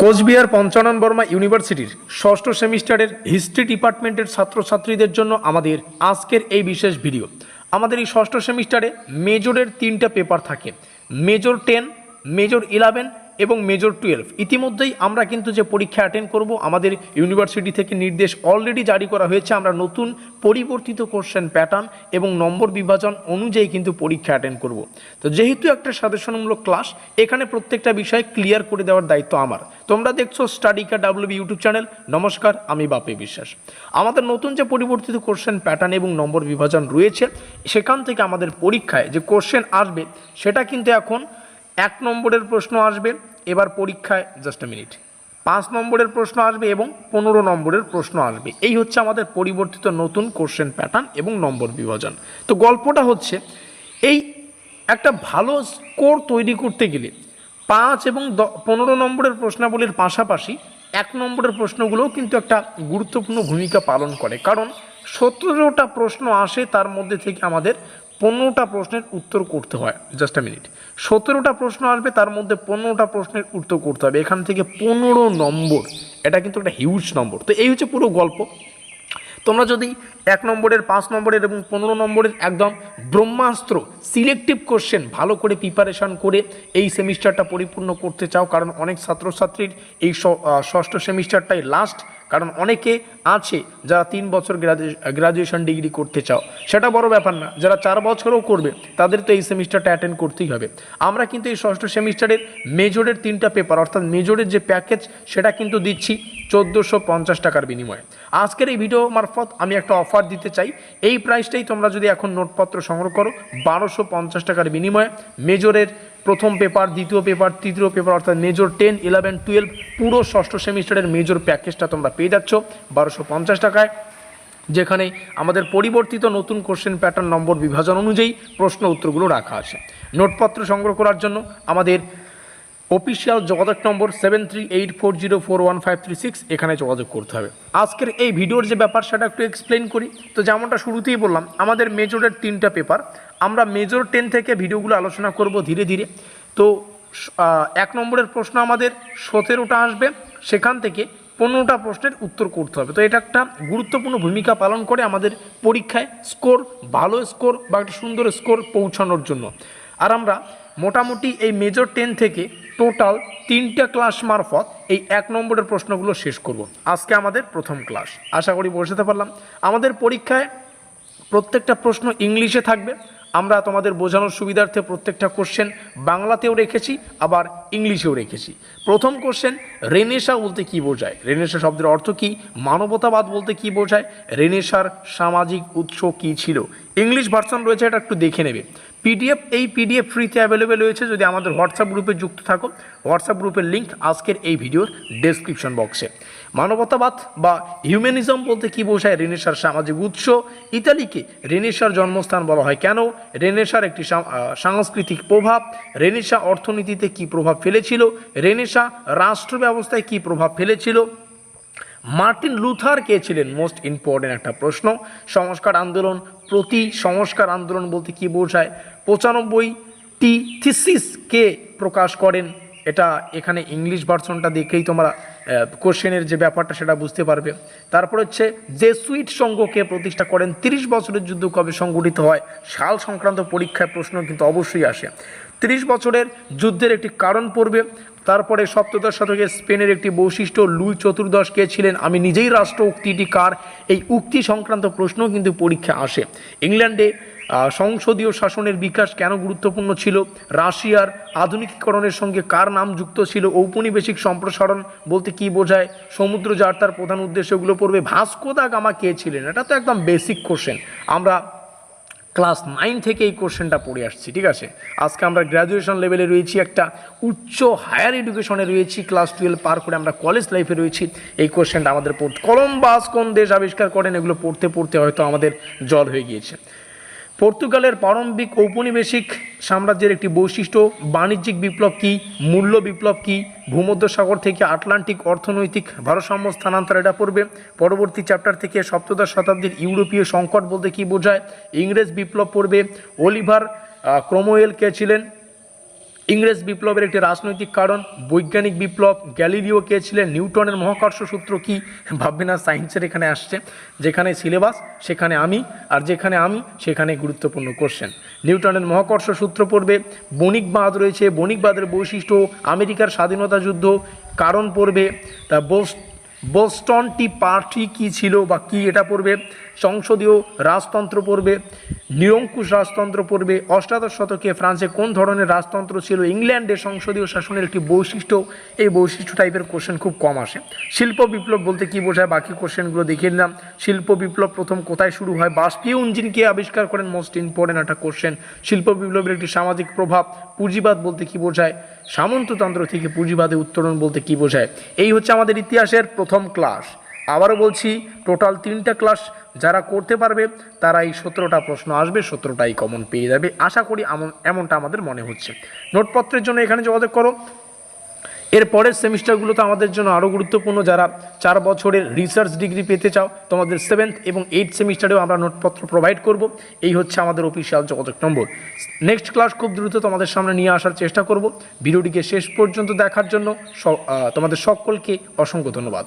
কোচবিহার পঞ্চানন বর্মা ইউনিভার্সিটির ষষ্ঠ সেমিস্টারের হিস্ট্রি ডিপার্টমেন্টের ছাত্রছাত্রীদের জন্য আমাদের আজকের এই বিশেষ ভিডিও। আমাদের এই ষষ্ঠ সেমিস্টারে মেজরের 3টা পেপার থাকে, মেজর 10, মেজর 11 এবং মেজর 12। ইতিমধ্যেই আমরা কিন্তু যে পরীক্ষা অ্যাটেন্ড করব আমাদের ইউনিভার্সিটি থেকে নির্দেশ অলরেডি জারি করা হয়েছে। আমরা নতুন পরিবর্তিত কোশ্চেন প্যাটার্ন এবং নম্বর বিভাজন অনুযায়ী কিন্তু পরীক্ষা অ্যাটেন্ড করব। তো যেহেতু একটা সাজেশনমূলক ক্লাস, এখানে প্রত্যেকটা বিষয় ক্লিয়ার করে দেওয়ার দায়িত্ব আমার। তোমরা দেখছো স্টাডিকা ডাব্লিউবি ইউটিউব চ্যানেল। নমস্কার, আমি বাপি বিশ্বাস। আমাদের নতুন যে পরিবর্তিত কোশ্চেন প্যাটার্ন এবং নম্বর বিভাজন রয়েছে, সেখান থেকে আমাদের পরীক্ষায় যে কোশ্চেন আসবে সেটা কিন্তু এখন 1 নম্বরের প্রশ্ন আসবে এবার পরীক্ষায়, জাস্ট আ মিনিট, 5 নম্বরের প্রশ্ন আসবে এবং 15 নম্বরের প্রশ্ন আসবে। এই হচ্ছে আমাদের পরিবর্তিত নতুন কোশ্চেন প্যাটার্ন এবং নম্বর বিভাজন। তো গল্পটা হচ্ছে এই, একটা ভালো স্কোর তৈরি করতে গেলে 5 এবং 15 নম্বরের প্রশ্নাবলীর পাশাপাশি 1 নম্বরের প্রশ্নগুলোও কিন্তু একটা গুরুত্বপূর্ণ ভূমিকা পালন করে। কারণ 17টা প্রশ্ন আসে, তার মধ্যে থেকে আমাদের 15টা প্রশ্নের উত্তর করতে হয়। জাস্ট আ মিনিট, 17টা প্রশ্ন আসবে, তার মধ্যে 15টা প্রশ্নের উত্তর করতে হবে। এখান থেকে 15 নম্বর, এটা কিন্তু একটা হিউজ নম্বর। তো এই হচ্ছে পুরো গল্প। তোমরা যদি 1 নম্বরের, 5 নম্বরের এবং 15 নম্বরের একদম ব্রহ্মাস্ত্র সিলেক্টিভ কোশ্চেন ভালো করে প্রিপারেশান করে এই সেমিস্টারটা পরিপূর্ণ করতে চাও, কারণ অনেক ছাত্রছাত্রীর এই ষষ্ঠ সেমিস্টারটাই লাস্ট, কারণ অনেকে আছে যারা 3 বছর গ্রাজুয়েশন ডিগ্রি করতে চাও, সেটা বড় ব্যাপার না। যারা 4 বছরও করবে তাদের তো এই সেমিস্টারটা অ্যাটেন্ড করতেই হবে। আমরা কিন্তু এই ষষ্ঠ সেমিস্টারের মেজরের 3টা পেপার, অর্থাৎ মেজরের যে প্যাকেজ সেটা কিন্তু দিচ্ছি 1450 টাকার বিনিময়ে। আজকের এই ভিডিও মারফত আমি একটা অফার দিতে চাই। এই প্রাইসটাই তোমরা যদি এখন নোটপত্র সংগ্রহ করো 1250 টাকার বিনিময়ে মেজরের প্রথম পেপার, দ্বিতীয় পেপার, তৃতীয় পেপার, অর্থাৎ মেজর 10, 11, 12 পুরো ষষ্ঠ সেমিস্টারের মেজর প্যাকেজটা তোমরা পেয়ে যাচ্ছ 1250 টাকায়, যেখানে আমাদের পরিবর্তিত নতুন কোশ্চেন প্যাটার্ন নম্বর বিভাজন অনুযায়ী প্রশ্ন উত্তরগুলো রাখা আছে। নোটপত্র সংগ্রহ করার জন্য আমাদের অফিসিয়াল যোগাযোগ নম্বর 7384041536, এখানে যোগাযোগ করতে হবে। আজকের এই ভিডিওর যে ব্যাপার সেটা একটু এক্সপ্লেন করি। তো যেমনটা শুরুতেই বললাম, আমাদের মেজরের 3টা পেপার, আমরা মেজর 10 থেকে ভিডিওগুলো আলোচনা করব ধীরে ধীরে। তো 1 নম্বরের প্রশ্ন আমাদের 17টা আসবে, সেখান থেকে 15টা প্রশ্নের উত্তর করতে হবে। তো এটা একটা গুরুত্বপূর্ণ ভূমিকা পালন করে আমাদের পরীক্ষায় স্কোর, ভালো স্কোর বা একটা সুন্দর স্কোর পৌঁছানোর জন্য। আর আমরা মোটামুটি এই মেজর 10 থেকে টোটাল 3টা ক্লাস মারফত এই 1 নম্বরের প্রশ্নগুলো শেষ করব। আজকে আমাদের প্রথম ক্লাস, আশা করি বোঝাতে পারলাম। আমাদের পরীক্ষায় প্রত্যেকটা প্রশ্ন ইংলিশে থাকবে। আমরা তোমাদের বোঝানোর সুবিধার্থে প্রত্যেকটা কোশ্চেন বাংলাতেও রেখেছি, আবার ইংলিশেও রেখেছি। প্রথম কোশ্চেন, রেনেসাঁ বলতে কী বোঝায়? রেনেসাঁ শব্দের অর্থ কী? মানবতাবাদ বলতে কী বোঝায়? রেনেসাঁর সামাজিক উৎস কী ছিল? ইংলিশ ভার্সন রয়েছে, এটা একটু দেখে নেবে। পিডিএফ, এই পিডিএফ ফ্রিতে অ্যাভেলেবেল রয়েছে। যদি আমাদের হোয়াটসঅ্যাপ গ্রুপে যুক্ত থাকো, হোয়াটসঅ্যাপ গ্রুপের লিঙ্ক আজকের এই ভিডিওর ডেসক্রিপশন বক্সে। মানবতাবাদ বা হিউম্যানিজম বলতে কী বোঝায়? রেনেসাঁর সামাজিক উৎস। ইতালিকে রেনেসাঁর জন্মস্থান বলা হয় কেন? রেনেসাঁর একটি সাংস্কৃতিক প্রভাব। রেনেসাঁ অর্থনীতিতে কী প্রভাব ফেলেছিল? রেনেসাঁ রাষ্ট্র ব্যবস্থায় কী প্রভাব ফেলেছিল? মার্টিন লুথার কে ছিলেন? মোস্ট ইম্পর্টেন্ট একটা প্রশ্ন। সংস্কার আন্দোলন, প্রতি সংস্কার আন্দোলন বলতে কী বোঝায়? 95টি থিসিস কে প্রকাশ করেন? এটা এখানে ইংলিশ ভার্সনটা দেখেই তোমরা কোশ্চেনের যে ব্যাপারটা সেটা বুঝতে পারবে। তারপর হচ্ছে জেসুইট সংঘকে প্রতিষ্ঠা করেন? 30 বছরের যুদ্ধ কবে সংঘটিত হয়? সাল সংক্রান্ত পরীক্ষায় প্রশ্ন কিন্তু অবশ্যই আসে। 30 বছরের যুদ্ধের একটি কারণ পড়বে। তারপরে সপ্তদশ শতকে স্পেনের একটি বৈশিষ্ট্য, লুই চতুর্দশ কে ছিলেন? আমি নিজেই রাষ্ট্র, উক্তিটি কার? এই উক্তি সংক্রান্ত প্রশ্নও কিন্তু পরীক্ষা আসে। ইংল্যান্ডে সংসদীয় শাসনের বিকাশ কেন গুরুত্বপূর্ণ ছিল? রাশিয়ার আধুনিকীকরণের সঙ্গে কার নাম যুক্ত ছিল? ঔপনিবেশিক সম্প্রসারণ বলতে কী বোঝায়? সমুদ্র যাত্রার প্রধান উদ্দেশ্যগুলো পড়বে। ভাস্কো দা গামা কে ছিলেন? এটা তো একদম বেসিক কোশ্চেন, আমরা ক্লাস 9 থেকে এই কোশ্চেনটা পড়ে আসছি, ঠিক আছে। আজকে আমরা গ্র্যাজুয়েশন লেভেলে রয়েছি, একটা উচ্চ হায়ার এডুকেশনে রয়েছি, ক্লাস 12 পার করে আমরা কলেজ লাইফে রয়েছি। এই কোশ্চেনটা আমাদের পড়তে, কলম্বাস কোন দেশ আবিষ্কার করেন? এগুলো পড়তে পড়তে হয়তো আমাদের জল হয়ে গিয়েছে। পর্তুগালের প্রারম্ভিক ঔপনিবেশিক সাম্রাজ্যের একটি বৈশিষ্ট্য, বাণিজ্যিক বিপ্লব কী? মূল্য বিপ্লব কী? ভূমধ্যসাগর থেকে আটলান্টিক অর্থনৈতিক ভারসাম্য স্থানান্তর, এটা পড়বে। পরবর্তী চ্যাপ্টার থেকে সপ্তদশ শতাব্দীর ইউরোপীয় সংকট বলতে কী বোঝায়? ইংরেজ বিপ্লব পড়বে। অলিভার ক্রমওয়েল কে ছিলেন? ইংরেজ বিপ্লবের একটি রাজনৈতিক কারণ, বৈজ্ঞানিক বিপ্লব, গ্যালিলিও কে ছিলেন, নিউটনের মহাকর্ষ সূত্র কি, ভাববে না সায়েন্সের এখানে আসছে, যেখানে সিলেবাস সেখানে আমি, আর যেখানে আমি সেখানে গুরুত্বপূর্ণ কোশ্চেন। নিউটনের মহাকর্ষ সূত্র পড়বে, বণিকবাদ রয়েছে, বণিকবাদের বৈশিষ্ট্য, আমেরিকার স্বাধীনতা যুদ্ধ কারণ পড়বে, তা বোস্টন টি পার্টি কী ছিল বা কি এটা পড়বে, সংসদীয় রাজতন্ত্র পড়বে, নিরঙ্কুশ রাজতন্ত্র পড়বে, অষ্টাদশ শতকে ফ্রান্সে কোন ধরনের রাজতন্ত্র ছিল, ইংল্যান্ডে সংসদীয় শাসনের একটি বৈশিষ্ট্য, এই বৈশিষ্ট্য টাইপের কোশ্চেন খুব কম আসে। শিল্প বিপ্লব বলতে কী বোঝায়, বাকি কোশ্চেনগুলো দেখিয়ে নিলাম। শিল্প বিপ্লব প্রথম কোথায় শুরু হয়, বাষ্পীয় ইঞ্জিন কে আবিষ্কার করেন, মোস্ট ইম্পর্টেন্ট একটা কোশ্চেন। শিল্প বিপ্লবের একটি সামাজিক প্রভাব, পুঁজিবাদ বলতে কী বোঝায়, সামন্ততন্ত্র থেকে পুঁজিবাদে উত্তরণ বলতে কী বোঝায়। এই হচ্ছে আমাদের ইতিহাসের প্রথম ক্লাস। আবারও বলছি, টোটাল 3টা ক্লাস যারা করতে পারবে তারা এই 17টা প্রশ্ন আসবে, 17টাই কমন পেয়ে যাবে আশা করি, এমনটা আমাদের মনে হচ্ছে। নোটপত্রের জন্য এখানে যোগাযোগ করো। এর পরের সেমিস্টারগুলো তো আমাদের জন্য আরও গুরুত্বপূর্ণ। যারা 4 বছরের রিসার্চ ডিগ্রি পেতে চাও, তোমাদের 7th এবং 8th সেমিস্টারেও আমরা নোটপত্র প্রোভাইড করব। এই হচ্ছে আমাদের অফিসিয়াল যোগাযোগ নম্বর। নেক্সট ক্লাস খুব দ্রুত তোমাদের সামনে নিয়ে আসার চেষ্টা করব। ভিডিওটিকে শেষ পর্যন্ত দেখার জন্য তোমাদের সকলকে অসংখ্য ধন্যবাদ।